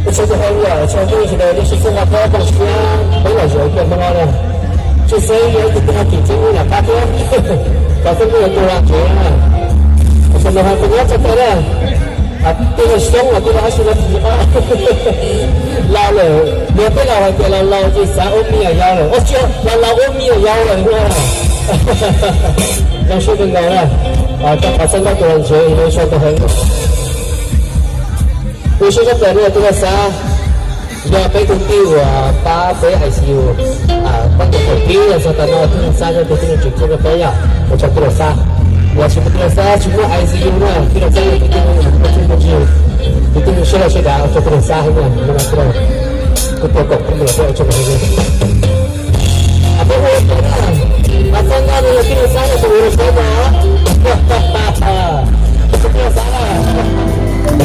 这是很热，像这些的，你是新加坡东西啊，本来就有点么的，就是有一点点经历了，大哥，搞这个多了，这样啊，我说的话不要这个了，啊，这个凶啊，这个还是个皮啊，老了，我不老还给老这3欧米也要了，我就老欧米也要了，你看，让水分高了，啊，这发生到多人学，因为说得很。我现在在这个啥，2倍空调啊，8倍 ICU 啊，帮我空调的时候，等到这个啥就这个这个费用，我就这个啥，我是不这个啥，全部 ICU 呢，这个这个这个说了说的，就这个啥，那个这个不搞不了，这个啊，不会的，啊，刚刚那个这个啥就我说的，哈哈哈，这个啥了。我